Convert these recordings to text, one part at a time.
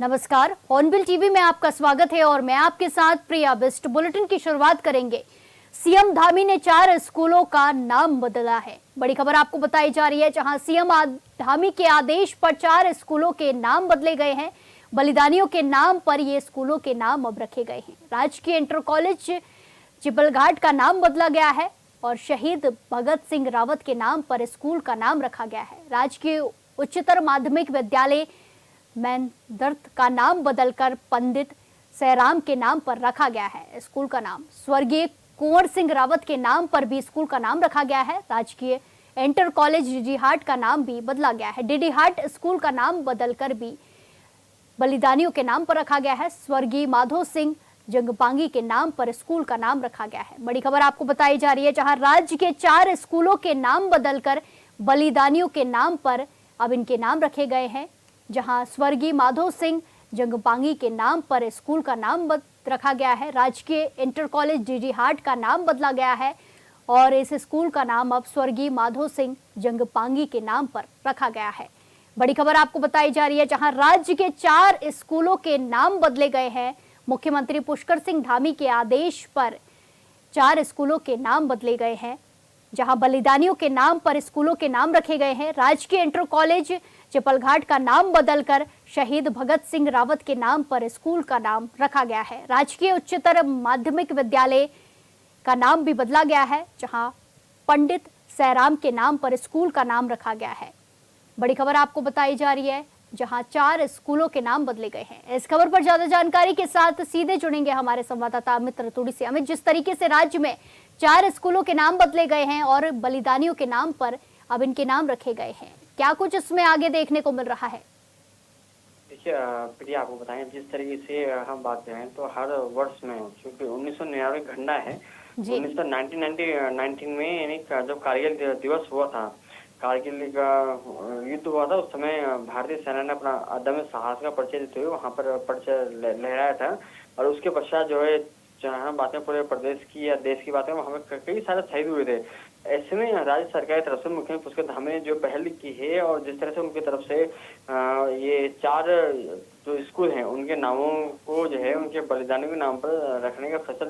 नमस्कार, hornbill TV में आपका स्वागत है और मैं आपके साथ प्रिया बिस्ट। बुलेटिन की शुरुआत करेंगे। सीएम धामी ने 4 स्कूलों का नाम बदला है। बड़ी खबर आपको बताई जा रही है, जहां सीएम धामी के आदेश पर 4 स्कूलों के नाम बदले गए हैं। बलिदानियों के नाम पर ये स्कूलों के नाम अब रखे गए हैं। राजकीय इंटर कॉलेज चिपलघाट का नाम बदला गया है और शहीद भगत सिंह रावत के नाम पर स्कूल का नाम रखा गया है। राजकीय उच्चतर माध्यमिक विद्यालय मैनदर्थ का नाम बदलकर पंडित सैराम के नाम पर रखा गया है। स्कूल का नाम स्वर्गीय कुंवर सिंह रावत के नाम पर भी स्कूल का नाम रखा गया है। राजकीय इंटर कॉलेज डीडीहाट का नाम भी बदला गया है। डीडीहाट स्कूल का नाम बदलकर भी बलिदानियों के नाम पर रखा गया है। स्वर्गीय माधो सिंह जंगपांगी के नाम पर स्कूल का नाम रखा गया है। बड़ी खबर आपको बताई जा रही है, जहां राज्य के 4 स्कूलों के नाम बदलकर बलिदानियों के नाम पर अब इनके नाम रखे गए हैं। जहां स्वर्गीय माधो सिंह जंगपांगी के नाम पर स्कूल का नाम रखा गया है। राजकीय इंटर कॉलेज डीडीहाट का नाम बदला गया है और इस स्कूल का नाम अब स्वर्गीय माधो सिंह जंगपांगी के नाम पर रखा गया है। बड़ी खबर आपको बताई जा रही है, जहां राज्य के 4 स्कूलों के नाम बदले गए हैं। मुख्यमंत्री पुष्कर सिंह धामी के आदेश पर 4 स्कूलों के नाम बदले गए हैं, जहां बलिदानियों के नाम पर स्कूलों के नाम रखे गए हैं। राजकीय इंटर कॉलेज चिपलघाट का नाम बदलकर शहीद भगत सिंह रावत के नाम पर स्कूल का नाम रखा गया है। राजकीय उच्चतर माध्यमिक विद्यालय का नाम भी बदला गया है, जहां पंडित सैराम के नाम पर स्कूल का नाम रखा गया है। बड़ी खबर आपको बताई जा रही है, जहां 4 स्कूलों के नाम बदले गए हैं। इस खबर पर ज्यादा जानकारी के साथ सीधे जुड़ेंगे हमारे संवाददाता अमित रतूड़ी से। अमित, जिस तरीके से राज्य में 4 स्कूलों के नाम बदले गए हैं और बलिदानियों के नाम पर अब इनके नाम रखे गए हैं, क्या कुछ इसमें आगे देखने को मिल रहा है? देखिए प्रिया, आपको बताएं, जिस तरीके से हम बात करें तो हर वर्ष में, क्योंकि 1999 घटना है, 1919 में यानी जब कारगिल दिवस हुआ था, कारगिल का युद्ध हुआ था, उस समय भारतीय सेना ने अपना अदम्य साहस का परिचय देते हुए वहां पर परिचय लहराया था। और उसके पश्चात जो है, जहाँ हम बातें पूरे प्रदेश की या देश की बातें, वहाँ पे कई सारे शहीद हुए थे। ऐसे में राज्य सरकार की तरफ से मुख्यमंत्री पुष्कर धामी ने जो पहल की है और जिस तरह से उनकी तरफ से ये 4 जो स्कूल हैं उनके नामों को जो है उनके बलिदानियों के नाम पर रखने का फैसला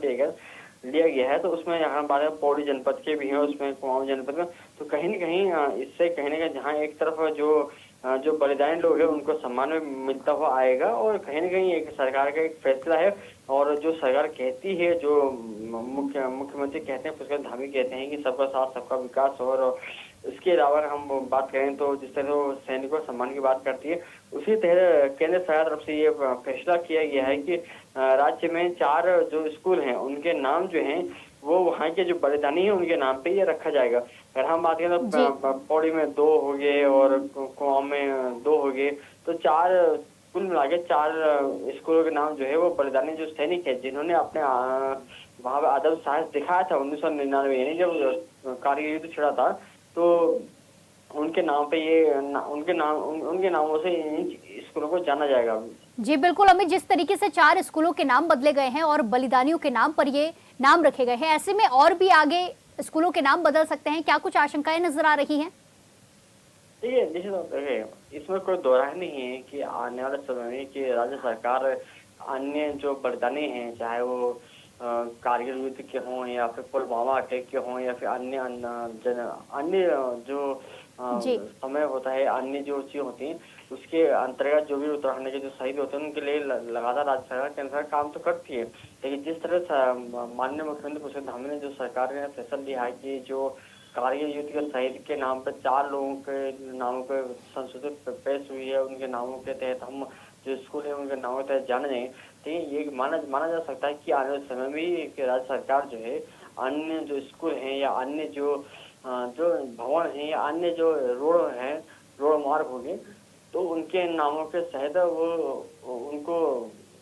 लिया गया है, तो उसमें यहाँ बात पौड़ी जनपद के भी हैं, उसमें कुमाऊं जनपद का, तो कहीं न कहीं इससे कहने का जहाँ एक तरफ जो बलिदानी लोग हैं उनको सम्मान में मिलता हुआ आएगा और कहीं न कहीं एक सरकार का एक फैसला है। और जो सरकार कहती है, जो मुख्यमंत्री कहते हैं, पुष्कर धामी कहते हैं कि सबका साथ सबका विकास, और इसके अलावा हम बात करें तो जिस तरह सैनिकों सम्मान की बात करती है, उसी तरह केंद्र सरकार तरफ से ये फैसला किया गया है कि राज्य में 4 जो स्कूल हैं उनके नाम जो हैं वो वहाँ के जो बलिदानी है उनके नाम पे ये रखा जाएगा। अगर हम बात करें तो पौड़ी में 2 हो गए और कुमाऊं में 2 हो गए, तो 4 कुल मिला के 4 स्कूलों के नाम जो है वो बलिदानी जो सैनिक है जिन्होंने अपने वहाँ पे आदम साहस दिखाया था 1999 यानी जब कारगिल युद्ध छिड़ा था, तो उनके नाम पे ये उनके नामों से इन स्कूलों को जाना जाएगा। जी बिल्कुल अमित, जिस तरीके से 4 स्कूलों के नाम बदले गए हैं और बलिदानियों के नाम पर ये नाम रखे गए हैं, ऐसे में और भी आगे स्कूलों के नाम बदल सकते हैं, क्या कुछ आशंकाएं नजर आ रही हैं? देखिए, निश्चित तौर पर इसमें कोई दोराय नहीं है कि आने वाले समय में कि राज्य सरकार अन्य जो बलिदानी हैं, चाहे वो कारगिल युद्ध के हों या फिर पुलवामा अटैक के हों या फिर अन्य जो समय होता है, अन्य जो चीज होती हैं, उसके अंतर्गत जो भी उत्तराखंड के जो शहीद होते हैं उनके लिए लगातार राज्य सरकार केंद्र सरकार काम तो करती है। लेकिन जिस तरह से माननीय मुख्यमंत्री पुष्कर धामी ने जो सरकार ने फैसला लिया है कि जो कारगिल युद्ध के शहीद के नाम पर 4 लोगों के नामों पर संशोधित पेश हुई है, उनके नामों के तहत हम जो स्कूल है उनके नामों के तहत जाने जाएंगे, तो ये माना जा सकता है कि आने वाले समय में राज्य सरकार जो है अन्य जो स्कूल हैं या अन्य जो भवन हैं या अन्य जो रोड मार्ग हो गए, तो उनके नामों के सहित वो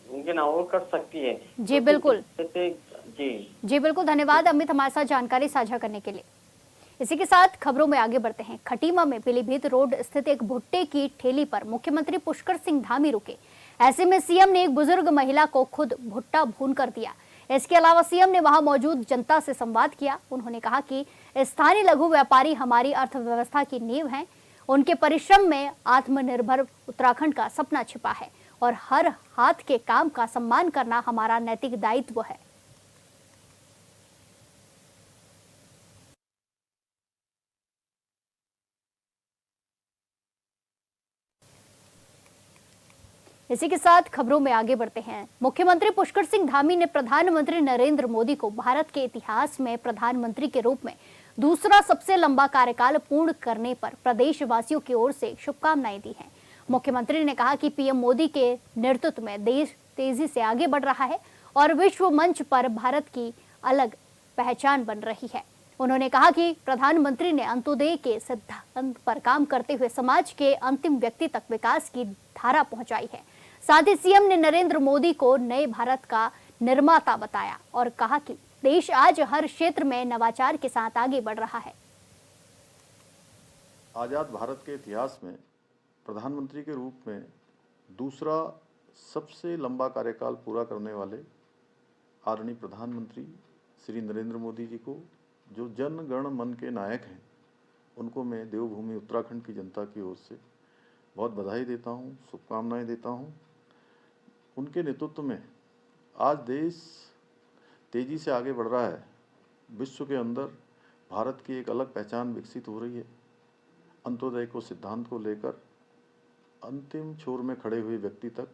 उनके नामों कर सकती है। जी बिल्कुल। जी बिल्कुल, धन्यवाद अमित हमारे साथ जानकारी साझा करने के लिए। इसी के साथ खबरों में आगे बढ़ते हैं। खटीमा में पीलीभीत रोड स्थित एक भुट्टे की ठेली पर मुख्यमंत्री पुष्कर सिंह धामी रुके। ऐसे में सीएम ने एक बुजुर्ग महिला को खुद भुट्टा भून कर दिया। इसके अलावा सीएम ने वहां मौजूद जनता से संवाद किया। उन्होंने कहा कि स्थानीय लघु व्यापारी हमारी अर्थव्यवस्था की नींव हैं। उनके परिश्रम में आत्मनिर्भर उत्तराखंड का सपना छिपा है। और हर हाथ के काम का सम्मान करना हमारा नैतिक दायित्व है। इसी के साथ खबरों में आगे बढ़ते हैं। मुख्यमंत्री पुष्कर सिंह धामी ने प्रधानमंत्री नरेंद्र मोदी को भारत के इतिहास में प्रधानमंत्री के रूप में दूसरा सबसे लंबा कार्यकाल पूर्ण करने पर प्रदेशवासियों की ओर से शुभकामनाएं दी हैं। मुख्यमंत्री ने कहा कि पीएम मोदी के नेतृत्व में देश तेजी से आगे बढ़ रहा है और विश्व मंच पर भारत की अलग पहचान बन रही है। उन्होंने कहा कि प्रधानमंत्री ने अंत्योदय के सिद्धांत पर काम करते हुए समाज के अंतिम व्यक्ति तक विकास की धारा पहुंचाई है। साथ ही सीएम ने नरेंद्र मोदी को नए भारत का निर्माता बताया और कहा कि देश आज हर क्षेत्र में नवाचार के साथ आगे बढ़ रहा है। आजाद भारत के इतिहास में प्रधानमंत्री के रूप में दूसरा सबसे लंबा कार्यकाल पूरा करने वाले आदरणीय प्रधानमंत्री श्री नरेंद्र मोदी जी को, जो जन गण मन के नायक हैं, उनको मैं देवभूमि उत्तराखंड की जनता की ओर से बहुत बधाई देता हूं, शुभकामनाएं देता हूं। उनके नेतृत्व में आज देश तेज़ी से आगे बढ़ रहा है। विश्व के अंदर भारत की एक अलग पहचान विकसित हो रही है। अंत्योदय को सिद्धांत को लेकर अंतिम छोर में खड़े हुए व्यक्ति तक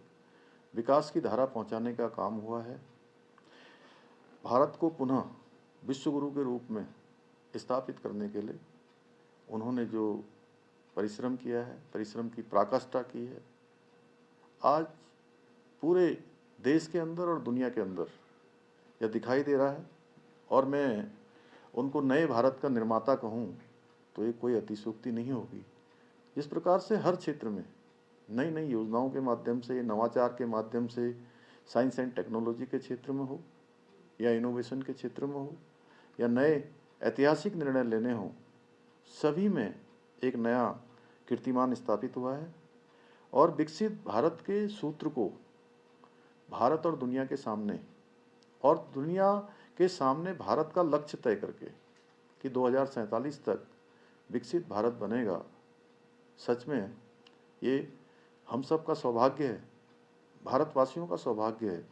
विकास की धारा पहुंचाने का काम हुआ है। भारत को पुनः विश्व गुरु के रूप में स्थापित करने के लिए उन्होंने जो परिश्रम किया है, परिश्रम की पराकाष्ठा की है, आज पूरे देश के अंदर और दुनिया के अंदर यह दिखाई दे रहा है। और मैं उनको नए भारत का निर्माता कहूँ तो ये कोई अतिशयोक्ति नहीं होगी। जिस प्रकार से हर क्षेत्र में नई नई योजनाओं के माध्यम से, नवाचार के माध्यम से, साइंस एंड टेक्नोलॉजी के क्षेत्र में हो या इनोवेशन के क्षेत्र में हो या नए ऐतिहासिक निर्णय लेने हों, सभी में एक नया कीर्तिमान स्थापित हुआ है। और विकसित भारत के सूत्र को भारत और दुनिया के सामने, और दुनिया के सामने भारत का लक्ष्य तय करके कि 2047 तक विकसित भारत बनेगा, सच में ये हम सब का सौभाग्य है, भारतवासियों का सौभाग्य है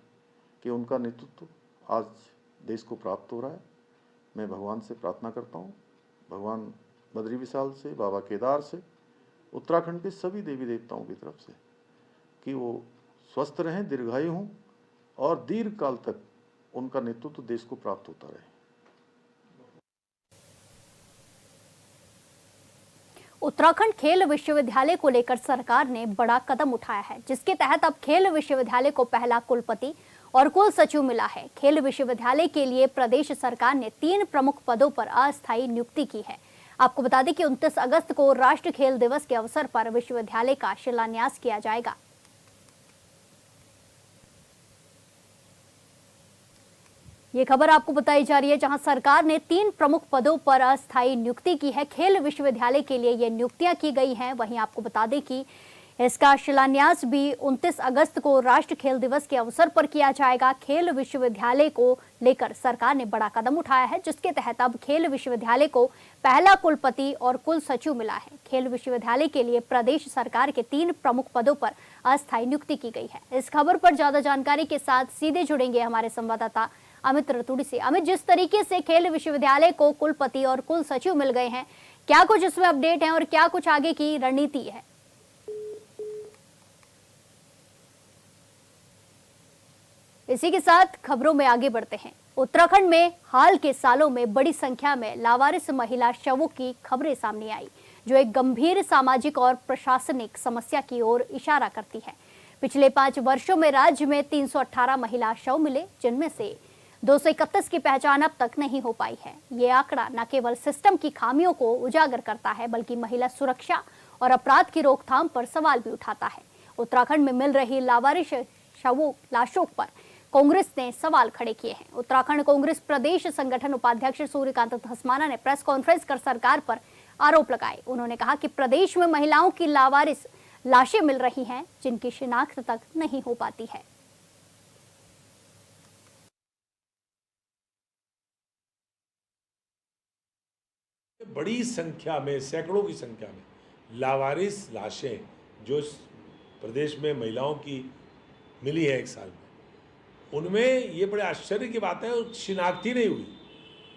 कि उनका नेतृत्व आज देश को प्राप्त हो रहा है। मैं भगवान से प्रार्थना करता हूँ, भगवान बद्री विशाल से, बाबा केदार से, उत्तराखंड के सभी देवी देवताओं की तरफ से कि वो स्वस्थ रहें, दीर्घायु हों और दीर्घ काल तक उनका नेतृत्व देश को प्राप्त होता रहे। उत्तराखंड खेल विश्वविद्यालय को लेकर सरकार ने बड़ा कदम उठाया है, जिसके तहत अब खेल विश्वविद्यालय को पहला कुलपति और कुल सचिव मिला है। खेल विश्वविद्यालय के लिए प्रदेश सरकार ने 3 प्रमुख पदों पर अस्थायी नियुक्ति की है। आपको बता दें कि 29 अगस्त को राष्ट्रीय खेल दिवस के अवसर पर विश्वविद्यालय का शिलान्यास किया जाएगा। ये खबर आपको बताई जा रही है, जहां सरकार ने 3 प्रमुख पदों पर अस्थायी नियुक्ति की है। खेल विश्वविद्यालय के लिए ये नियुक्तियां की गई हैं। वहीं आपको बता दें कि इसका शिलान्यास भी 29 अगस्त को राष्ट्रीय खेल दिवस के अवसर पर किया जाएगा। खेल विश्वविद्यालय को लेकर सरकार ने बड़ा कदम उठाया है, जिसके तहत अब खेल विश्वविद्यालय को पहला कुलपति और कुल सचिव मिला है। खेल विश्वविद्यालय के लिए प्रदेश सरकार के 3 प्रमुख पदों पर अस्थायी नियुक्ति की गई है। इस खबर पर ज्यादा जानकारी के साथ सीधे जुड़ेंगे हमारे संवाददाता अमित रतूड़ी से। अमित, जिस तरीके से खेल विश्वविद्यालय को कुलपति और कुल सचिव मिल गए हैं, क्या कुछ इसमें अपडेट है और क्या कुछ आगे की रणनीति है? इसी के साथ खबरों में आगे बढ़ते हैं। उत्तराखंड में हाल के सालों में बड़ी संख्या में लावारिस महिला शवों की खबरें सामने आई, जो एक गंभीर सामाजिक और प्रशासनिक समस्या की ओर इशारा करती है। पिछले 5 वर्षों में राज्य में 318 महिला शव मिले, जिनमें से 231 की पहचान अब तक नहीं हो पाई है। ये आंकड़ा न केवल सिस्टम की खामियों को उजागर करता है, बल्कि महिला सुरक्षा और अपराध की रोकथाम पर सवाल भी उठाता है। उत्तराखंड में मिल रही लावारिस लाशों पर कांग्रेस ने सवाल खड़े किए हैं। उत्तराखंड कांग्रेस प्रदेश संगठन उपाध्यक्ष सूर्यकांत धस्माना ने प्रेस कॉन्फ्रेंस कर सरकार पर आरोप लगाए। उन्होंने कहा कि प्रदेश में महिलाओं की लावारिस लाशें मिल रही हैं, जिनकी शिनाख्त तक नहीं हो पाती है। बड़ी संख्या में, सैकड़ों की संख्या में लावारिस लाशें जो प्रदेश में महिलाओं की मिली है 1 साल में, उनमें ये बड़े आश्चर्य की बात है, शिनाख्ती नहीं हुई।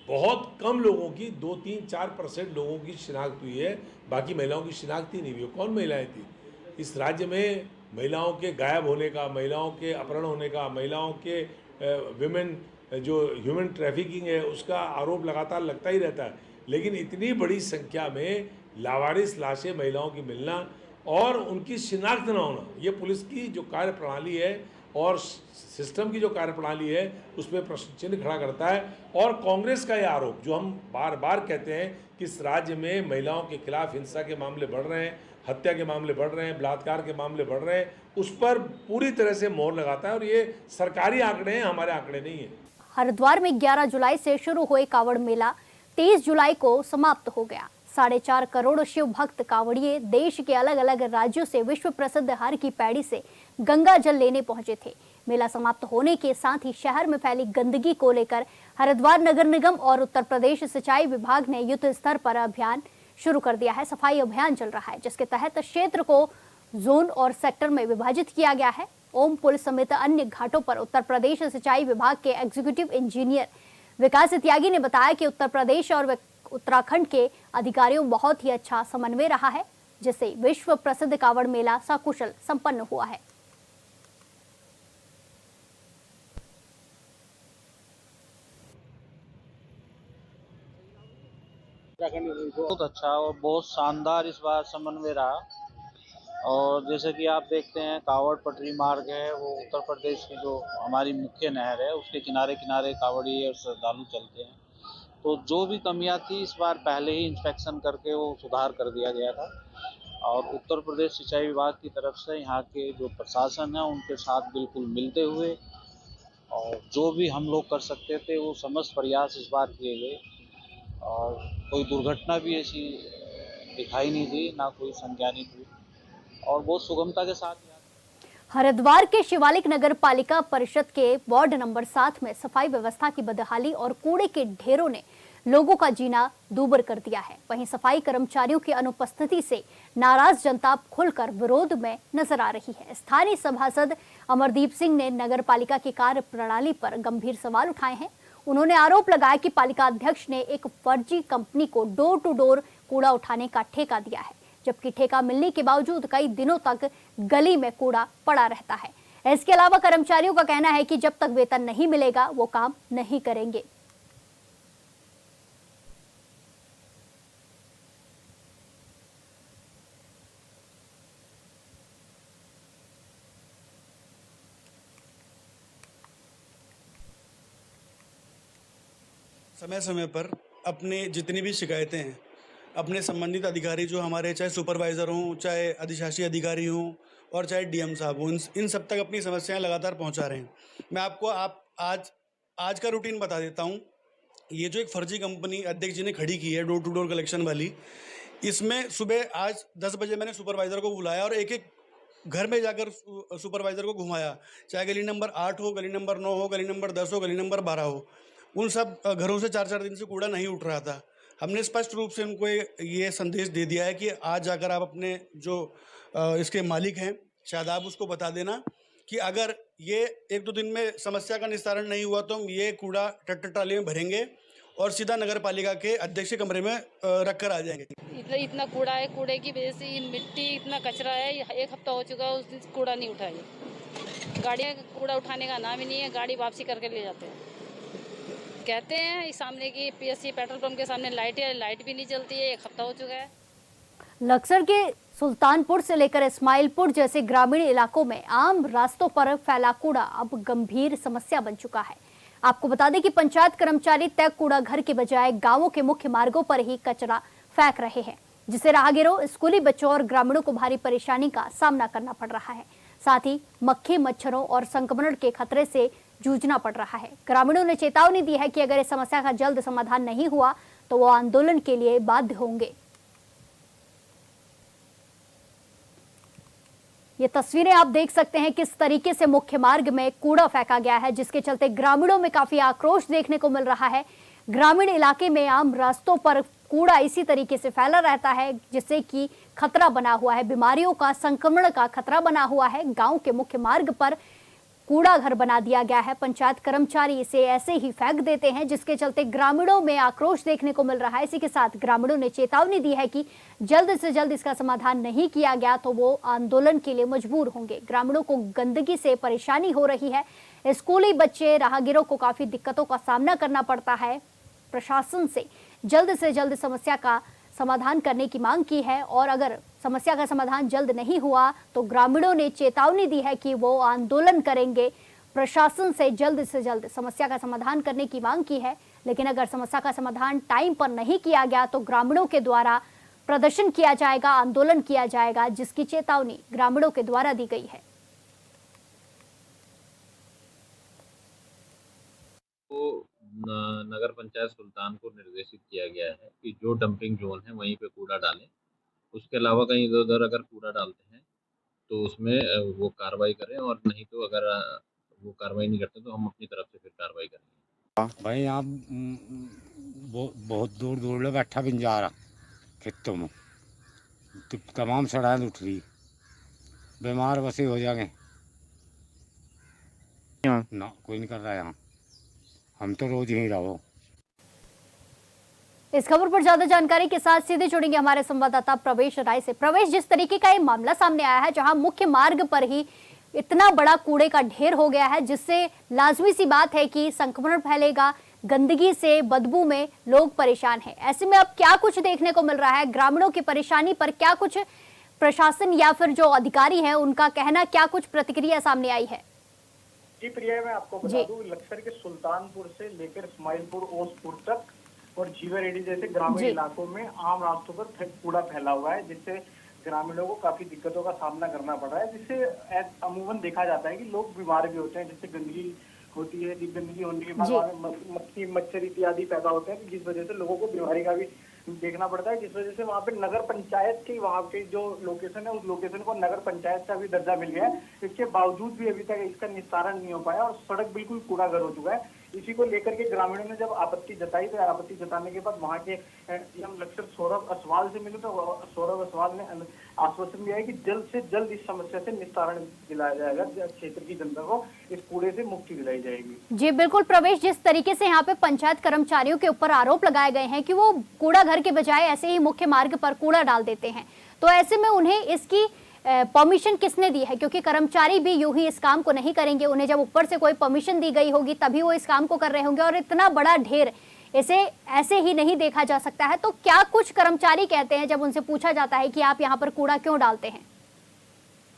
बहुत कम लोगों की 2-3-4% लोगों की शिनाख्त हुई है, बाकी महिलाओं की शिनाख्त ही नहीं हुई। कौन महिलाएं थी इस राज्य में? महिलाओं के गायब होने का, महिलाओं के अपहरण होने का, महिलाओं के विमेन जो ह्यूमन ट्रैफिकिंग है उसका आरोप लगातार लगता ही रहता है, लेकिन इतनी बड़ी संख्या में लावारिस लाशें महिलाओं की मिलना और उनकी शिनाख्त न होना, ये पुलिस की जो कार्य प्रणाली है और सिस्टम की जो कार्यप्रणाली है उसमें प्रश्न चिन्ह खड़ा करता है। और कांग्रेस का ये आरोप जो हम बार बार कहते हैं कि इस राज्य में महिलाओं के खिलाफ हिंसा के मामले बढ़ रहे हैं, हत्या के मामले बढ़ रहे हैं, बलात्कार के मामले बढ़ रहे हैं, उस पर पूरी तरह से मोहर लगाता है। और ये सरकारी आंकड़े हैं, हमारे आंकड़े नहीं है। हरिद्वार में 11 जुलाई से शुरू हुए कांवड़ मेला 23 जुलाई को समाप्त हो गया। 4.5 करोड़ शिव भक्त कांवड़िए देश के अलग अलग राज्यों से विश्व प्रसिद्ध हर की पैड़ी से गंगा जल लेने पहुंचे थे। मेला समाप्त होने के साथ ही शहर में फैली गंदगी को लेकर हरिद्वार नगर निगम और उत्तर प्रदेश सिंचाई विभाग ने युद्ध स्तर पर अभियान शुरू कर दिया है। सफाई अभियान चल रहा है, जिसके तहत क्षेत्र को जोन और सेक्टर में विभाजित किया गया है। ओम पुल समेत अन्य घाटों पर उत्तर प्रदेश सिंचाई विभाग के एग्जीक्यूटिव इंजीनियर विकास त्यागी ने बताया कि उत्तर प्रदेश और उत्तराखंड के अधिकारियों बहुत ही अच्छा समन्वय रहा है, जिससे विश्व प्रसिद्ध कांवड़ मेला सकुशल संपन्न हुआ है। बहुत अच्छा और बहुत शानदार इस बार समन्वय रहा। और जैसे कि आप देखते हैं कांवड़ पटरी मार्ग है, वो उत्तर प्रदेश की जो हमारी मुख्य नहर है उसके किनारे किनारे कांवड़ी और श्रद्धालु चलते हैं। तो जो भी कमियां थी इस बार पहले ही इंस्पेक्शन करके वो सुधार कर दिया गया था। और उत्तर प्रदेश सिंचाई विभाग की तरफ से यहाँ के जो प्रशासन है उनके साथ बिल्कुल मिलते हुए और जो भी हम लोग कर सकते थे वो समस्त प्रयास इस बार किए गए। और कोई दुर्घटना भी ऐसी दिखाई नहीं दी, ना कोई संज्ञानित हुई और बहुत सुगमता के साथ। हरिद्वार के शिवालिक नगर पालिका परिषद के वार्ड नंबर 7 में सफाई व्यवस्था की बदहाली और कूड़े के ढेरों ने लोगों का जीना दूभर कर दिया है। वहीं सफाई कर्मचारियों की अनुपस्थिति से नाराज जनता खुलकर विरोध में नजर आ रही है। स्थानीय सभासद अमरदीप सिंह ने नगर पालिका की कार्य प्रणाली पर गंभीर सवाल उठाए हैं। उन्होंने आरोप लगाया कि पालिका अध्यक्ष ने एक फर्जी कंपनी को डोर टू डोर कूड़ा उठाने का ठेका दिया है, जबकि ठेका मिलने के बावजूद कई दिनों तक गली में कूड़ा पड़ा रहता है। इसके अलावा कर्मचारियों का कहना है कि जब तक वेतन नहीं मिलेगा वो काम नहीं करेंगे। समय समय पर अपने जितनी भी शिकायतें हैं अपने संबंधित अधिकारी जो हमारे चाहे सुपरवाइज़र हों, चाहे अधिशासी अधिकारी हों और चाहे डीएम साहब हों, इन सब तक अपनी समस्याएं लगातार पहुंचा रहे हैं। मैं आपको आज का रूटीन बता देता हूं। ये जो एक फर्जी कंपनी अध्यक्ष जी ने खड़ी की है डोर टू डोर कलेक्शन वाली, इसमें सुबह आज 10 बजे मैंने सुपरवाइज़र को बुलाया और एक एक घर में जाकर सुपरवाइज़र को घुमाया, चाहे गली नंबर 8 हो, गली नंबर 9 हो, गली नंबर 10 हो, गली नंबर 12 हो। उन सब घरों से 4-4 दिन से कूड़ा नहीं उठ रहा था। हमने स्पष्ट रूप से उनको ये संदेश दे दिया है कि आज जाकर आप अपने जो इसके मालिक हैं शायद आप उसको बता देना कि अगर ये 1-2 दिन में समस्या का निस्तारण नहीं हुआ तो हम ये कूड़ा ट्रैक्टर ट्राली में भरेंगे और सीधा नगर पालिका के अध्यक्ष के कमरे में रख कर आ जाएंगे। इतना कूड़ा है, कूड़े की वजह से मिट्टी इतना कचरा है। 1 हफ्ता हो चुका है उस दिन कूड़ा नहीं उठाया। गाड़ियाँ कूड़ा उठाने का नाम ही नहीं है, गाड़ी वापसी करके ले जाते हैं। कहते हैं इस सामने की पीएससी पेट्रोल पंप के सामने लाइट भी नहीं जलती है। 1 हफ्ता हो चुका है। लक्सर के सुल्तानपुर से लेकर इस्माइलपुर जैसे ग्रामीण इलाकों में आम रास्तों पर फैला कूड़ा अब गंभीर समस्या बन चुका है। आपको बता दें कि पंचायत कर्मचारी तय कूड़ा घर के बजाय गांवों के मुख्य मार्गों पर ही कचरा फेंक रहे हैं, जिससे राहगीरों, स्कूली बच्चों और ग्रामीणों को भारी परेशानी का सामना करना पड़ रहा है। साथ ही मक्खी, मच्छरों और संक्रमण के खतरे से जूझना पड़ रहा है। ग्रामीणों ने चेतावनी दी है कि अगर इस समस्या का जल्द समाधान नहीं हुआ तो वो आंदोलन के लिए बाध्य होंगे। ये तस्वीरें आप देख सकते हैं किस तरीके से मुख्य मार्ग में कूड़ा फेंका गया है, जिसके चलते ग्रामीणों में काफी आक्रोश देखने को मिल रहा है। ग्रामीण इलाके में आम रास्तों पर कूड़ा इसी तरीके से फैला रहता है, जिससे कि खतरा बना हुआ है, बीमारियों का, संक्रमण का खतरा बना हुआ है। गांव के मुख्य मार्ग पर कूड़ा घर बना दिया गया है। पंचायत कर्मचारी इसे ऐसे ही फेंक देते हैं, जिसके चलते ग्रामीणों में आक्रोश देखने को मिल रहा है। इसी के साथ ग्रामीणों ने चेतावनी दी है कि जल्द से जल्द इसका समाधान नहीं किया गया तो वो आंदोलन के लिए मजबूर होंगे। ग्रामीणों को गंदगी से परेशानी हो रही है। स्कूली बच्चे, राहगीरों को काफी दिक्कतों का सामना करना पड़ता है। प्रशासन से जल्द समस्या का समाधान करने की मांग की है और अगर समस्या का समाधान जल्द नहीं हुआ तो ग्रामीणों ने चेतावनी दी है कि वो आंदोलन करेंगे। प्रशासन से जल्द समस्या का समाधान करने की मांग की है, लेकिन अगर समस्या का समाधान टाइम पर नहीं किया गया तो ग्रामीणों के द्वारा प्रदर्शन किया जाएगा, आंदोलन किया जाएगा, जिसकी चेतावनी ग्रामीणों के द्वारा दी गई है। नगर पंचायत सुल्तानपुर निर्देशित किया गया है कि जो डंपिंग जोन है वहीं पे कूड़ा डालें। उसके अलावा कहीं इधर उधर अगर कूड़ा डालते हैं तो उसमें वो कार्रवाई करें, और नहीं तो अगर वो कार्रवाई नहीं करते तो हम अपनी तरफ से फिर कार्रवाई करेंगे। भाई यहाँ बहुत दूर दूर ले बैठा भी जा रहा खेतों में, तो तमाम सड़ाएं उठ रही, बीमार वैसे हो जाएंगे ना, कोई नहीं कर रहा यहाँ, हम तो रोज यहीं रहो। इस खबर पर ज्यादा जानकारी के साथ सीधे जुड़ेंगे हमारे संवाददाता प्रवेश राय से। प्रवेश, जिस तरीके का ये मामला सामने आया है, जहां मुख्य मार्ग पर ही इतना बड़ा कूड़े का ढेर हो गया है, जिससे लाजमी सी बात है कि संक्रमण फैलेगा, गंदगी से, बदबू में लोग परेशान हैं। ऐसे में अब क्या कुछ देखने को मिल रहा है? ग्रामीणों की परेशानी पर क्या कुछ प्रशासन या फिर जो अधिकारी है उनका कहना, क्या कुछ प्रतिक्रिया सामने आई है? जी प्रिया, मैं आपको बता दूं, लक्सर के सुल्तानपुर से लेकर इस्माइलपुर, ओसपुर तक और जीवारेड्डी जैसे ग्रामीण इलाकों में आम रास्तों पर कूड़ा फैला हुआ है, जिससे ग्रामीणों को काफी दिक्कतों का सामना करना पड़ रहा है। जिससे अमूमन देखा जाता है कि लोग बीमार भी होते हैं, जिससे गंदगी होती है, गंदगी होने के बाद मक्खी, मच्छर इत्यादि पैदा होते हैं, जिस वजह से लोगों को बीमारी का भी देखना पड़ता है। जिस वजह से वहाँ पे नगर पंचायत की वहाँ पे जो लोकेशन है, उस लोकेशन को नगर पंचायत का भी दर्जा मिल गया है। इसके बावजूद भी अभी तक इसका निस्तारण नहीं हो पाया और सड़क बिल्कुल कूड़ागर हो चुका है। इसी को लेकर के ग्रामीणों ने जब आपत्ति जताई, तो आपत्ति जताने के बाद वहाँ के सीएम लक्सर सौरभ असवाल से मिले, तो सौरभ असवाल ने आश्वासन दिया है कि जल्द से जल्द इस समस्या से निस्तारण दिलाया जाएगा, क्षेत्र की जनता को इस कूड़े से मुक्ति दिलाई जाएगी। जी बिल्कुल प्रवेश, जिस तरीके से यहाँ पे पंचायत कर्मचारियों के ऊपर आरोप लगाए गए हैं कि वो कूड़ा घर के बजाय ऐसे ही मुख्य मार्ग पर कूड़ा डाल देते हैं, तो ऐसे में उन्हें इसकी परमिशन किसने दी है? क्योंकि कर्मचारी भी यूं ही इस काम को नहीं करेंगे, उन्हें जब ऊपर से कोई परमिशन दी गई होगी तभी वो इस काम को कर रहे होंगे, और इतना बड़ा ढेर इसे ऐसे ही नहीं देखा जा सकता है। तो क्या कुछ कर्मचारी कहते हैं जब उनसे पूछा जाता है कि आप यहाँ पर कूड़ा क्यों डालते हैं?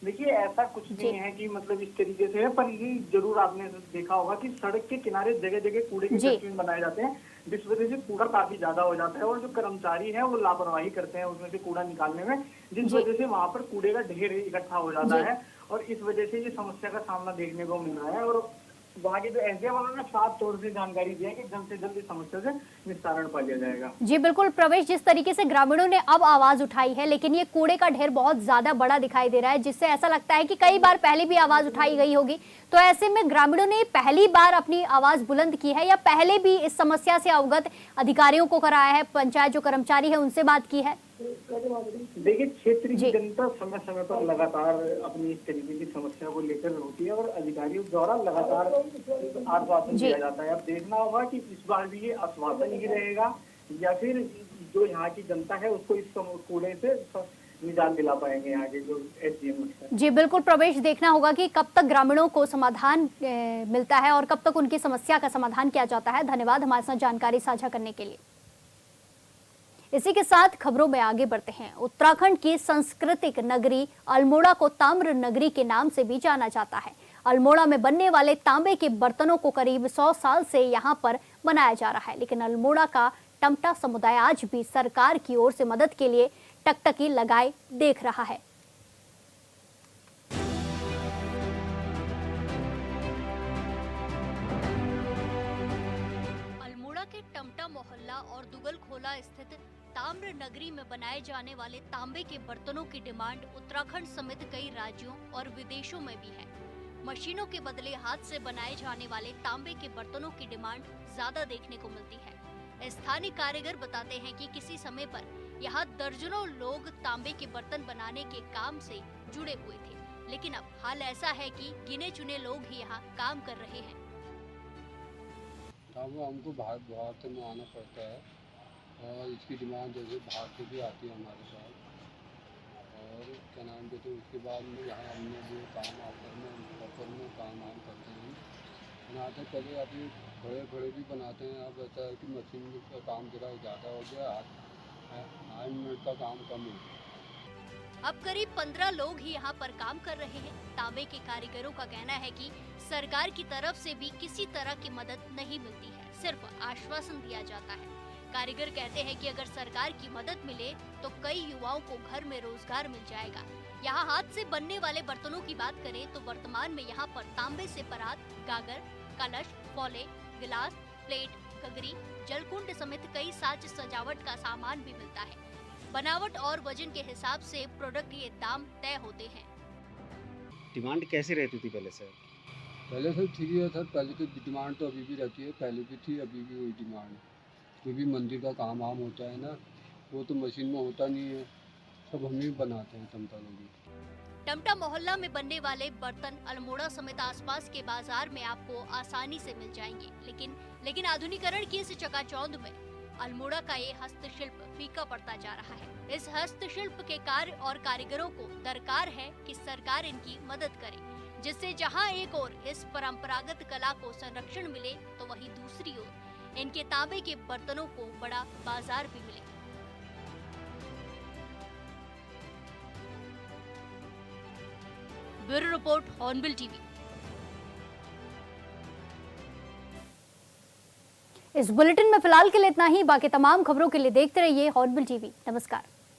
देखिए, ऐसा कुछ नहीं है कि मतलब इस तरीके से है, पर ये जरूर आपने देखा होगा कि सड़क के किनारे जगह जगह कूड़े के डस्टबिन बनाए जाते हैं, जिस वजह से कूड़ा काफी ज्यादा हो जाता है और जो कर्मचारी है वो लापरवाही करते हैं उसमें से कूड़ा निकालने में, जिस वजह से वहाँ पर कूड़े का ढेर इकट्ठा हो जाता है और इस वजह से ये समस्या का सामना देखने को मिल रहा है। और वहाँ के जो एसडीएम उन्होंने साफ तौर से जानकारी दी है कि जल्द से जल्द इस समस्या से निस्तारण पा लिया जाएगा। जी बिल्कुल प्रवेश, जिस तरीके से ग्रामीणों ने अब आवाज उठाई है, लेकिन ये कूड़े का ढेर बहुत ज्यादा बड़ा दिखाई दे रहा है, जिससे ऐसा लगता है कि कई बार पहले भी आवाज उठाई गई होगी। तो ऐसे में ग्रामीणों ने पहली बार अपनी आवाज बुलंद की है या पहले भी इस समस्या से अवगत अधिकारियों को कराया है, पंचायत जो कर्मचारी है उनसे बात की है? देखिए, क्षेत्र की जनता समय समय पर लगातार अपनी इस तरीके की समस्या को लेकर होती है और अधिकारियों द्वारा लगातार आश्वासन दिया जाता है। अब देखना होगा कि इस बार भी ये आश्वासन ही रहेगा या फिर जो यहाँ की जनता है उसको इस कूड़े से निजात दिला पाएंगे यहाँ के जो एसडीएम। जी बिल्कुल प्रवेश, देखना होगा कि कब तक ग्रामीणों को समाधान मिलता है और कब तक उनकी समस्या का समाधान किया जाता है। धन्यवाद हमारे साथ जानकारी साझा करने के लिए। इसी के साथ खबरों में आगे बढ़ते हैं। उत्तराखंड की सांस्कृतिक नगरी अल्मोड़ा को ताम्र नगरी के नाम से भी जाना जाता है। अल्मोड़ा में बनने वाले तांबे के बर्तनों को करीब 100 साल से यहां पर बनाया जा रहा है, लेकिन अल्मोड़ा का टमटा समुदाय आज भी सरकार की ओर से मदद के लिए टकटकी लगाए देख रहा है। अल्मोड़ा के टमटा मोहल्ला और दुगलखोला स्थित ताम्र नगरी में बनाए जाने वाले तांबे के बर्तनों की डिमांड उत्तराखंड समेत कई राज्यों और विदेशों में भी है। मशीनों के बदले हाथ से बनाए जाने वाले तांबे के बर्तनों की डिमांड ज्यादा देखने को मिलती है। स्थानीय कारीगर बताते हैं कि किसी समय पर यहाँ दर्जनों लोग तांबे के बर्तन बनाने के काम से जुड़े हुए थे। लेकिन अब हाल ऐसा है कि गिने चुने लोग ही यहाँ काम कर रहे हैं। वो हमको बाहर से मंगाना पड़ता है और इसकी डिमांड जैसे बाहर से भी आती है हमारे पास। और क्या नाम कहते हैं, उसके बाद में यहाँ हमने जो काम ऑफर में काम वाम करते हैं, बनाते पहले अभी बड़े भी बनाते हैं। अब ऐसा है कि मशीन का काम जरा ज़्यादा हो गया, 8 मिनट का काम कम हो गया। अब करीब 15 लोग ही यहाँ पर काम कर रहे हैं। तांबे के कारीगरों का कहना है कि सरकार की तरफ से भी किसी तरह की मदद नहीं मिलती है, सिर्फ आश्वासन दिया जाता है। कारीगर कहते हैं कि अगर सरकार की मदद मिले तो कई युवाओं को घर में रोजगार मिल जाएगा। यहाँ हाथ से बनने वाले बर्तनों की बात करें तो वर्तमान में यहाँ पर तांबे से परात, गागर, कलश, फौले, गिलास, प्लेट, गगरी, जलकुंड समेत कई साज सजावट का सामान भी मिलता है। बनावट और वजन के हिसाब से प्रोडक्ट के दाम तय होते हैं। डिमांड कैसी रहती थी पहले सर? पहले सर ठीक है सर, पहले तो डिमांड तो अभी भी रहती है, पहले भी थी अभी भी वही डिमांड। जो भी मंदिर का काम वाम होता है ना, वो तो मशीन में होता नहीं है, सब हम ही बनाते हैं टमटा लोग। टमटा मोहल्ला में बनने वाले बर्तन अल्मोड़ा समेत आसपास के बाजार में आपको आसानी से मिल जाएंगे, लेकिन आधुनिकीकरण की इस चकाचौंध में अल्मोड़ा का ये हस्तशिल्प फीका पड़ता जा रहा है। इस हस्तशिल्प के कार्य और कारीगरों को दरकार है कि सरकार इनकी मदद करे, जिससे जहां एक ओर इस परंपरागत कला को संरक्षण मिले तो वहीं दूसरी ओर इनके तांबे के बर्तनों को बड़ा बाजार भी मिले। Bureau report, hornbill TV. इस बुलेटिन में फिलहाल के लिए इतना ही। बाकी तमाम खबरों के लिए देखते रहिए हॉर्नबिल टीवी। नमस्कार।